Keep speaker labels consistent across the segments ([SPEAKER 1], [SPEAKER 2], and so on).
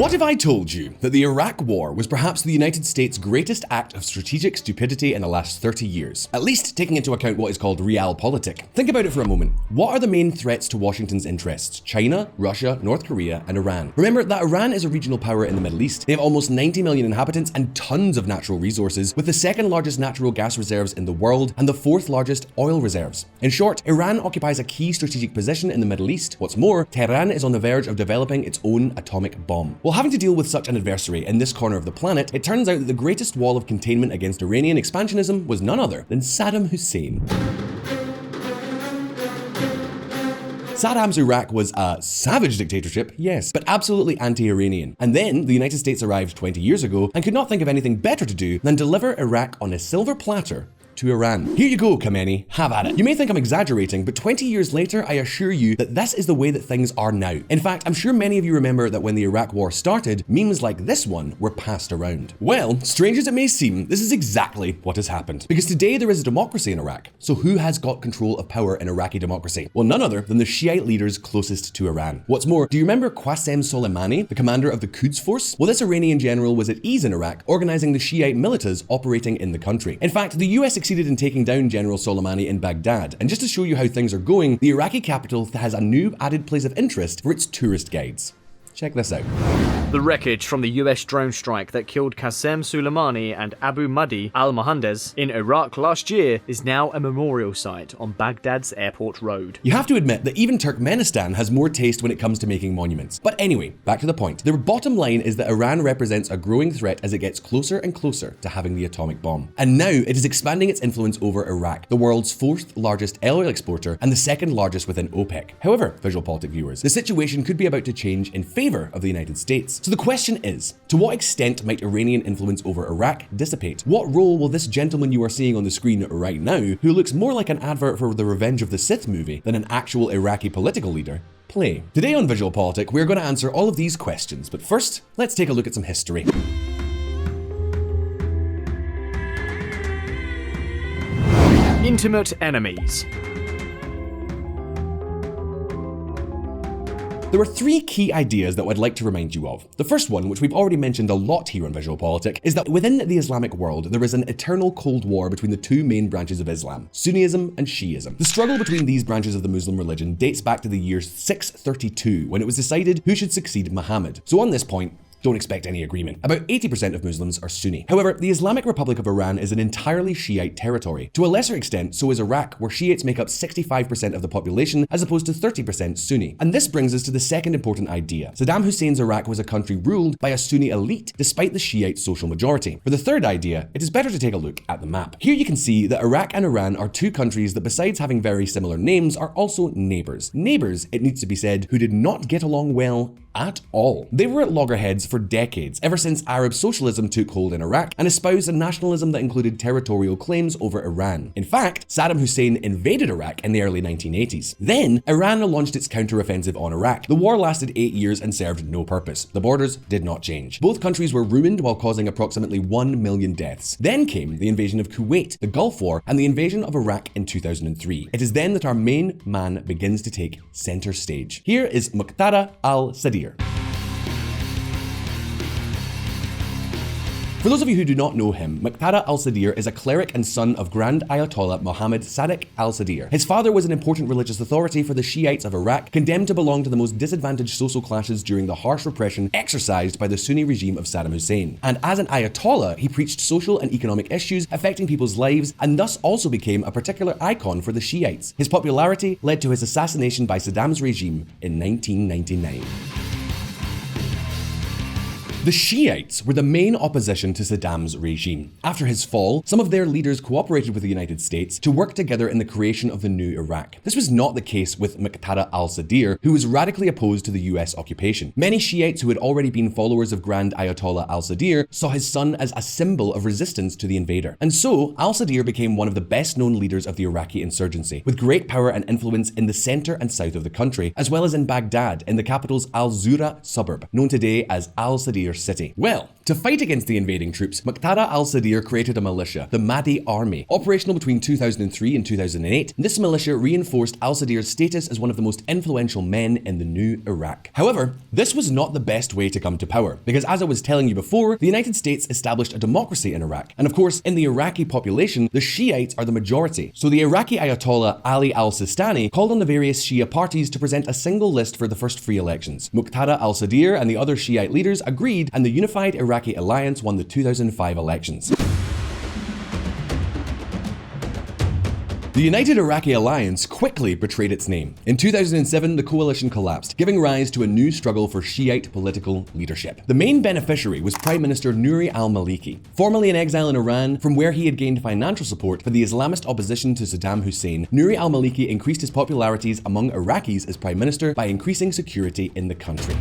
[SPEAKER 1] What if I told you that the Iraq War was perhaps the United States' greatest act of strategic stupidity in the last 30 years? At least taking into account what is called realpolitik. Think about it for a moment. What are the main threats to Washington's interests? China, Russia, North Korea, and Iran. Remember that Iran is a regional power in the Middle East. They have almost 90 million inhabitants and tons of natural resources, with the second largest natural gas reserves in the world and the fourth largest oil reserves. In short, Iran occupies a key strategic position in the Middle East. What's more, Tehran is on the verge of developing its own atomic bomb. While having to deal with such an adversary in this corner of the planet, it turns out that the greatest wall of containment against Iranian expansionism was none other than Saddam Hussein. Saddam's Iraq was a savage dictatorship, yes, but absolutely anti-Iranian. And then the United States arrived 20 years ago and could not think of anything better to do than deliver Iraq on a silver platter to Iran. Here you go, Khamenei, have at it. You may think I'm exaggerating, but 20 years later, I assure you that this is the way that things are now. In fact, I'm sure many of you remember that when the Iraq War started, memes like this one were passed around. Well, strange as it may seem, this is exactly what has happened. Because today there is a democracy in Iraq. So who has got control of power in Iraqi democracy? Well, none other than the Shiite leaders closest to Iran. What's more, do you remember Qasem Soleimani, the commander of the Quds Force? Well, this Iranian general was at ease in Iraq, organizing the Shiite militas operating in the country. In fact, the US succeeded in taking down General Soleimani in Baghdad. And just to show you how things are going, the Iraqi capital has a new added place of interest for its tourist guides. Check this out.
[SPEAKER 2] The wreckage from the US drone strike that killed Qasem Soleimani and Abu Mahdi al-Mohandes in Iraq last year is now a memorial site on Baghdad's airport road.
[SPEAKER 1] You have to admit that even Turkmenistan has more taste when it comes to making monuments. But anyway, back to the point. The bottom line is that Iran represents a growing threat as it gets closer and closer to having the atomic bomb. And now it is expanding its influence over Iraq, the world's fourth largest oil exporter and the second largest within OPEC. However, VisualPolitik viewers, the situation could be about to change in favor of the United States. So the question is, to what extent might Iranian influence over Iraq dissipate? What role will this gentleman you are seeing on the screen right now, who looks more like an advert for the Revenge of the Sith movie than an actual Iraqi political leader, play? Today on VisualPolitik, we're going to answer all of these questions, but first, let's take a look at some history.
[SPEAKER 2] Intimate enemies.
[SPEAKER 1] There are three key ideas that I'd like to remind you of. The first one, which we've already mentioned a lot here on VisualPolitik, is that within the Islamic world, there is an eternal cold war between the two main branches of Islam, Sunnism and Shiism. The struggle between these branches of the Muslim religion dates back to the year 632, when it was decided who should succeed Muhammad. So on this point, don't expect any agreement. About 80% of Muslims are Sunni. However, the Islamic Republic of Iran is an entirely Shiite territory. To a lesser extent, so is Iraq, where Shiites make up 65% of the population as opposed to 30% Sunni. And this brings us to the second important idea. Saddam Hussein's Iraq was a country ruled by a Sunni elite despite the Shiite social majority. For the third idea, it is better to take a look at the map. Here you can see that Iraq and Iran are two countries that, besides having very similar names, are also neighbors. Neighbors, it needs to be said, who did not get along well at all. They were at loggerheads for decades, ever since Arab socialism took hold in Iraq and espoused a nationalism that included territorial claims over Iran. In fact, Saddam Hussein invaded Iraq in the early 1980s. Then, Iran launched its counteroffensive on Iraq. The war lasted 8 years and served no purpose. The borders did not change. Both countries were ruined while causing approximately 1 million deaths. Then came the invasion of Kuwait, the Gulf War, and the invasion of Iraq in 2003. It is then that our main man begins to take center stage. Here is Muqtada al-Sadr. For those of you who do not know him, Muqtada al-Sadr is a cleric and son of Grand Ayatollah Mohammad Sadiq al-Sadr. His father was an important religious authority for the Shiites of Iraq, condemned to belong to the most disadvantaged social classes during the harsh repression exercised by the Sunni regime of Saddam Hussein. And as an Ayatollah, he preached social and economic issues affecting people's lives and thus also became a particular icon for the Shiites. His popularity led to his assassination by Saddam's regime in 1999. The Shiites were the main opposition to Saddam's regime. After his fall, some of their leaders cooperated with the United States to work together in the creation of the new Iraq. This was not the case with Muqtada al-Sadr, who was radically opposed to the US occupation. Many Shiites who had already been followers of Grand Ayatollah al-Sadr saw his son as a symbol of resistance to the invader. And so, al-Sadr became one of the best-known leaders of the Iraqi insurgency, with great power and influence in the center and south of the country, as well as in Baghdad, in the capital's al-Zura suburb, known today as al-Sadr near city. Well, to fight against the invading troops, Muqtada al-Sadr created a militia, the Mahdi Army, operational between 2003 and 2008. This militia reinforced al-Sadr's status as one of the most influential men in the new Iraq. However, this was not the best way to come to power, because as I was telling you before, the United States established a democracy in Iraq. And of course, in the Iraqi population, the Shiites are the majority. So the Iraqi Ayatollah Ali al-Sistani called on the various Shia parties to present a single list for the first free elections. Muqtada al-Sadr and the other Shiite leaders agreed, and the unified Iraqi alliance won the 2005 elections. The United Iraqi Alliance quickly betrayed its name. In 2007, the coalition collapsed, giving rise to a new struggle for Shiite political leadership. The main beneficiary was Prime Minister Nouri al-Maliki, formerly in exile in Iran, from where he had gained financial support for the Islamist opposition to Saddam Hussein. Nouri al-Maliki increased his popularities among Iraqis as Prime Minister by increasing security in the country.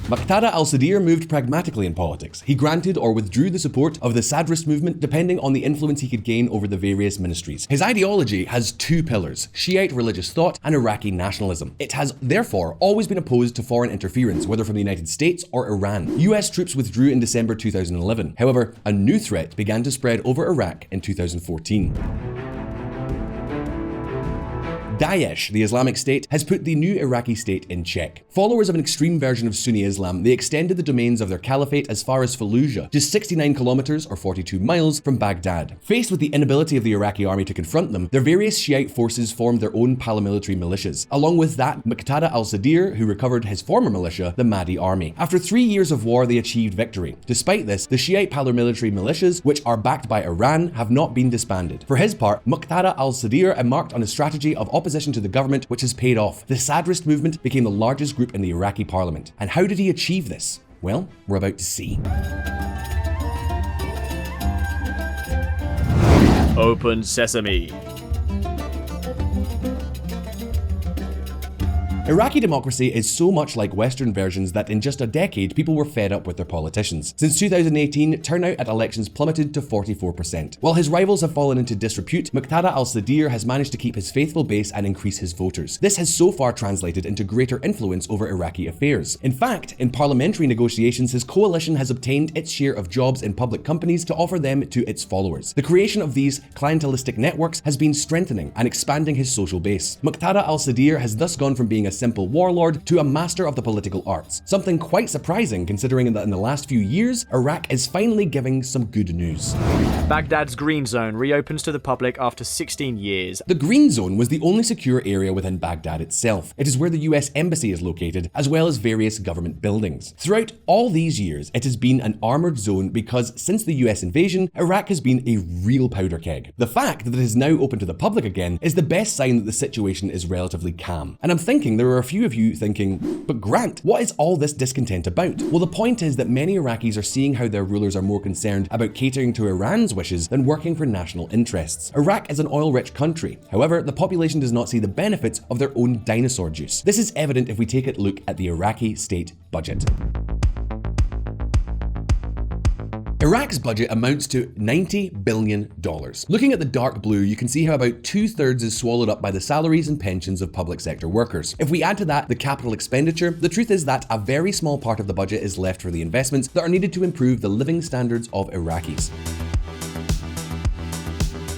[SPEAKER 1] Muqtada al-Sadr moved pragmatically in politics. He granted or withdrew the support of the Sadrist movement depending on the influence he could gain over the various ministries. His ideology has two pillars: Shiite religious thought and Iraqi nationalism. It has therefore always been opposed to foreign interference, whether from the United States or Iran. US troops withdrew in December 2011. However, a new threat began to spread over Iraq in 2014. Daesh, the Islamic State, has put the new Iraqi state in check. Followers of an extreme version of Sunni Islam, they extended the domains of their caliphate as far as Fallujah, just 69 kilometers or 42 miles from Baghdad. Faced with the inability of the Iraqi army to confront them, their various Shiite forces formed their own paramilitary militias. Along with that, Muqtada al-Sadr, who recovered his former militia, the Mahdi Army. After 3 years of war, they achieved victory. Despite this, the Shiite paramilitary militias, which are backed by Iran, have not been disbanded. For his part, Muqtada al-Sadr embarked on a strategy of opposition to the government, which has paid off. The Sadrist movement became the largest group in the Iraqi parliament. And how did he achieve this? Well, we're about to see.
[SPEAKER 2] Open sesame.
[SPEAKER 1] Iraqi democracy is so much like Western versions that in just a decade, people were fed up with their politicians. Since 2018, turnout at elections plummeted to 44%. While his rivals have fallen into disrepute, Muqtada al-Sadr has managed to keep his faithful base and increase his voters. This has so far translated into greater influence over Iraqi affairs. In fact, in parliamentary negotiations, his coalition has obtained its share of jobs in public companies to offer them to its followers. The creation of these clientelistic networks has been strengthening and expanding his social base. Muqtada al-Sadr has thus gone from being a simple warlord to a master of the political arts. Something quite surprising considering that in the last few years, Iraq is finally giving some good news.
[SPEAKER 2] Baghdad's Green Zone reopens to the public after 16 years.
[SPEAKER 1] The Green Zone was the only secure area within Baghdad itself. It is where the US Embassy is located, as well as various government buildings. Throughout all these years, it has been an armoured zone because since the US invasion, Iraq has been a real powder keg. The fact that it is now open to the public again is the best sign that the situation is relatively calm. And I'm thinking there are a few of you thinking, but Grant, what is all this discontent about? Well, the point is that many Iraqis are seeing how their rulers are more concerned about catering to Iran's wishes than working for national interests. Iraq is an oil-rich country. However, the population does not see the benefits of their own dinosaur juice. This is evident if we take a look at the Iraqi state budget. Iraq's budget amounts to $90 billion. Looking at the dark blue, you can see how about 2/3 is swallowed up by the salaries and pensions of public sector workers. If we add to that the capital expenditure, the truth is that a very small part of the budget is left for the investments that are needed to improve the living standards of Iraqis.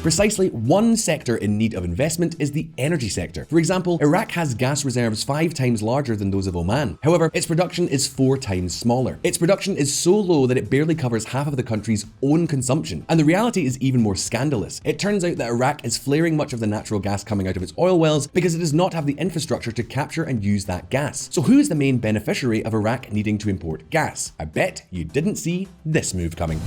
[SPEAKER 1] Precisely one sector in need of investment is the energy sector. For example, Iraq has gas reserves 5 times larger than those of Oman. However, its production is 4 times smaller. Its production is so low that it barely covers half of the country's own consumption. And the reality is even more scandalous. It turns out that Iraq is flaring much of the natural gas coming out of its oil wells because it does not have the infrastructure to capture and use that gas. So who is the main beneficiary of Iraq needing to import gas? I bet you didn't see this move coming.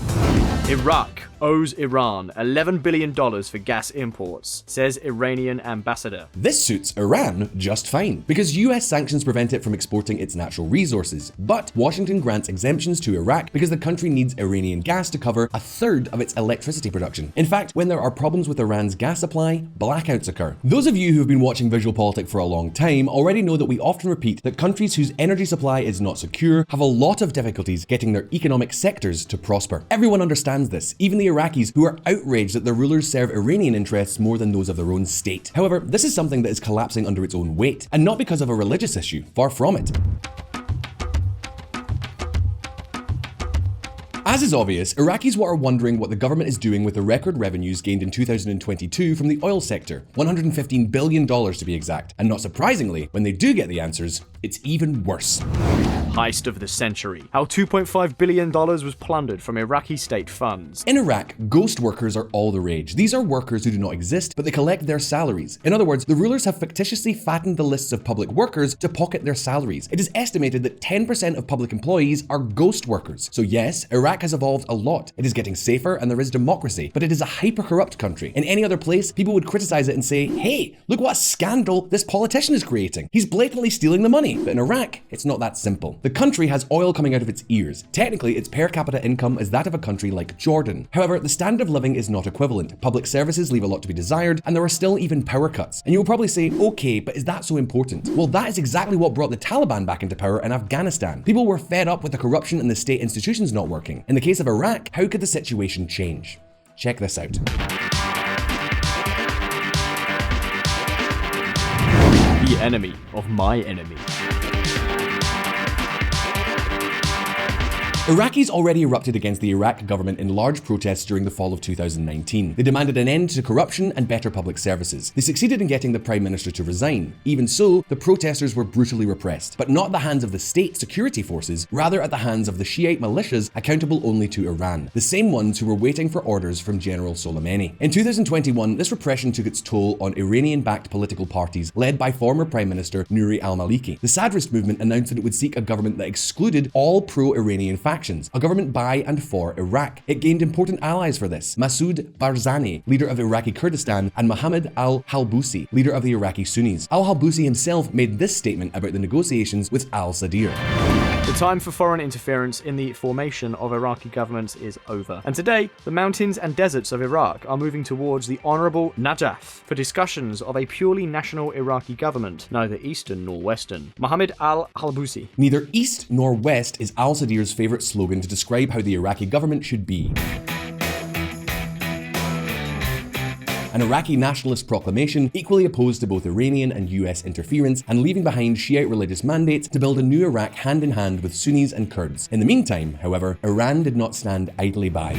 [SPEAKER 2] Iraq owes Iran $11 billion for gas imports, says Iranian ambassador.
[SPEAKER 1] This suits Iran just fine, because US sanctions prevent it from exporting its natural resources, but Washington grants exemptions to Iraq because the country needs Iranian gas to cover 1/3 of its electricity production. In fact, when there are problems with Iran's gas supply, blackouts occur. Those of you who have been watching VisualPolitik for a long time already know that we often repeat that countries whose energy supply is not secure have a lot of difficulties getting their economic sectors to prosper. Everyone understands this, even the Iraqis, who are outraged that their rulers serve Iranian interests more than those of their own state. However, this is something that is collapsing under its own weight, and not because of a religious issue, far from it. As is obvious, Iraqis are wondering what the government is doing with the record revenues gained in 2022 from the oil sector, $115 billion to be exact. And not surprisingly, when they do get the answers, it's even worse.
[SPEAKER 2] Heist of the century. How $2.5 billion was plundered from Iraqi state funds.
[SPEAKER 1] In Iraq, ghost workers are all the rage. These are workers who do not exist, but they collect their salaries. In other words, the rulers have fictitiously fattened the lists of public workers to pocket their salaries. It is estimated that 10% of public employees are ghost workers. So yes, Iraq has evolved a lot. It is getting safer and there is democracy, but it is a hyper-corrupt country. In any other place, people would criticize it and say, hey, look what a scandal this politician is creating. He's blatantly stealing the money. But in Iraq, it's not that simple. The country has oil coming out of its ears. Technically, its per capita income is that of a country like Jordan. However, the standard of living is not equivalent. Public services leave a lot to be desired, and there are still even power cuts. And you will probably say, okay, but is that so important? Well, that is exactly what brought the Taliban back into power in Afghanistan. People were fed up with the corruption and the state institutions not working. In the case of Iraq, how could the situation change? Check this out.
[SPEAKER 2] The enemy of my enemy.
[SPEAKER 1] Iraqis already erupted against the Iraq government in large protests during the fall of 2019. They demanded an end to corruption and better public services. They succeeded in getting the prime minister to resign. Even so, the protesters were brutally repressed, but not at the hands of the state security forces, rather at the hands of the Shiite militias accountable only to Iran, the same ones who were waiting for orders from General Soleimani. In 2021, this repression took its toll on Iranian-backed political parties led by former Prime Minister Nouri al-Maliki. The Saddrist movement announced that it would seek a government that excluded all pro-Iranian factions, a government by and for Iraq. It gained important allies for this: Masoud Barzani, leader of Iraqi Kurdistan, and Mohammed al-Halbusi, leader of the Iraqi Sunnis. Al-Halbusi himself made this statement about the negotiations with al-Sadr.
[SPEAKER 2] The time for foreign interference in the formation of Iraqi governments is over. And today, the mountains and deserts of Iraq are moving towards the honorable Najaf for discussions of a purely national Iraqi government, neither Eastern nor Western. Mohammed al-Halbusi.
[SPEAKER 1] Neither East nor West is al-Sadr's favorite slogan to describe how the Iraqi government should be. An Iraqi nationalist proclamation equally opposed to both Iranian and US interference and leaving behind Shiite religious mandates to build a new Iraq hand in hand with Sunnis and Kurds. In the meantime, however, Iran did not stand idly by.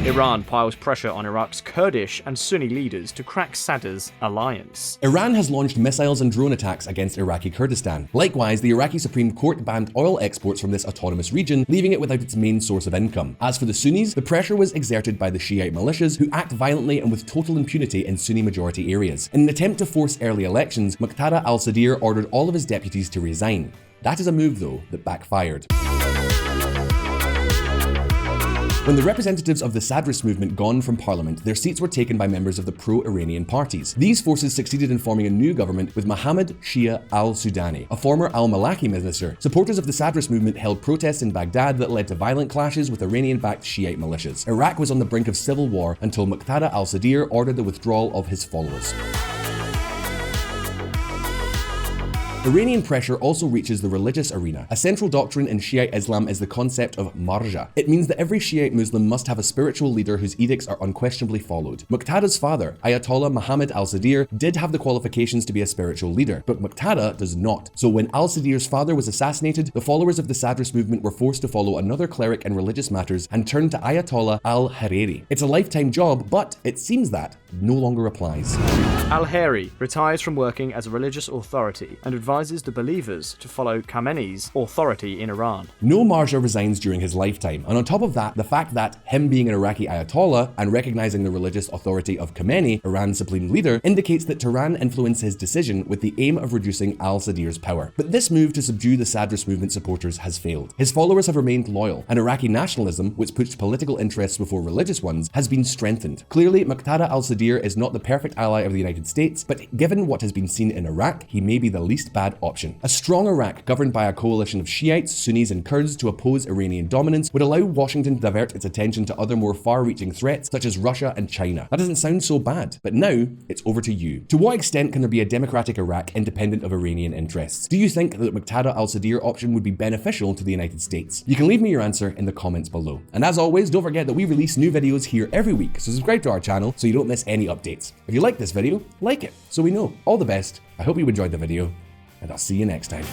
[SPEAKER 2] Iran piles pressure on Iraq's Kurdish and Sunni leaders to crack Sadr's alliance.
[SPEAKER 1] Iran has launched missiles and drone attacks against Iraqi Kurdistan. Likewise, the Iraqi Supreme Court banned oil exports from this autonomous region, leaving it without its main source of income. As for the Sunnis, the pressure was exerted by the Shiite militias who act violently and with total impunity in Sunni majority areas. In an attempt to force early elections, Muqtada al-Sadr ordered all of his deputies to resign. That is a move, though, that backfired. When the representatives of the Saddrist movement gone from parliament, their seats were taken by members of the pro-Iranian parties. These forces succeeded in forming a new government with Mohammed Shia al-Sudani, a former al-Maliki minister. Supporters of the Saddrist movement held protests in Baghdad that led to violent clashes with Iranian-backed Shiite militias. Iraq was on the brink of civil war until Muqtada al-Sadr ordered the withdrawal of his followers. Iranian pressure also reaches the religious arena. A central doctrine in Shiite Islam is the concept of marja. It means that every Shiite Muslim must have a spiritual leader whose edicts are unquestionably followed. Muqtada's father, Ayatollah Muhammad al-Sadr, did have the qualifications to be a spiritual leader, but Muqtada does not. So when al-Sadr's father was assassinated, the followers of the Saddrist movement were forced to follow another cleric in religious matters and turned to Ayatollah al-Hariri. It's a lifetime job, but it seems that no longer applies.
[SPEAKER 2] Al-Hariri retires from working as a religious authority and advises the believers to follow Khamenei's authority in Iran.
[SPEAKER 1] No marja resigns during his lifetime, and on top of that, the fact that him being an Iraqi Ayatollah and recognizing the religious authority of Khamenei, Iran's supreme leader, indicates that Tehran influenced his decision with the aim of reducing al-Sadr's power. But this move to subdue the Saddrist movement supporters has failed. His followers have remained loyal, and Iraqi nationalism, which puts political interests before religious ones, has been strengthened. Clearly, Muqtada al-Sadr is not the perfect ally of the United States, but given what has been seen in Iraq, he may be the least bad option. A strong Iraq governed by a coalition of Shiites, Sunnis, and Kurds to oppose Iranian dominance would allow Washington to divert its attention to other more far-reaching threats such as Russia and China. That doesn't sound so bad, but now it's over to you. To what extent can there be a democratic Iraq independent of Iranian interests? Do you think that the Muqtada al-Sadr option would be beneficial to the United States? You can leave me your answer in the comments below. And as always, don't forget that we release new videos here every week, so subscribe to our channel so you don't miss any updates. If you like this video, like it, so we know. All the best, I hope you enjoyed the video, and I'll see you next time.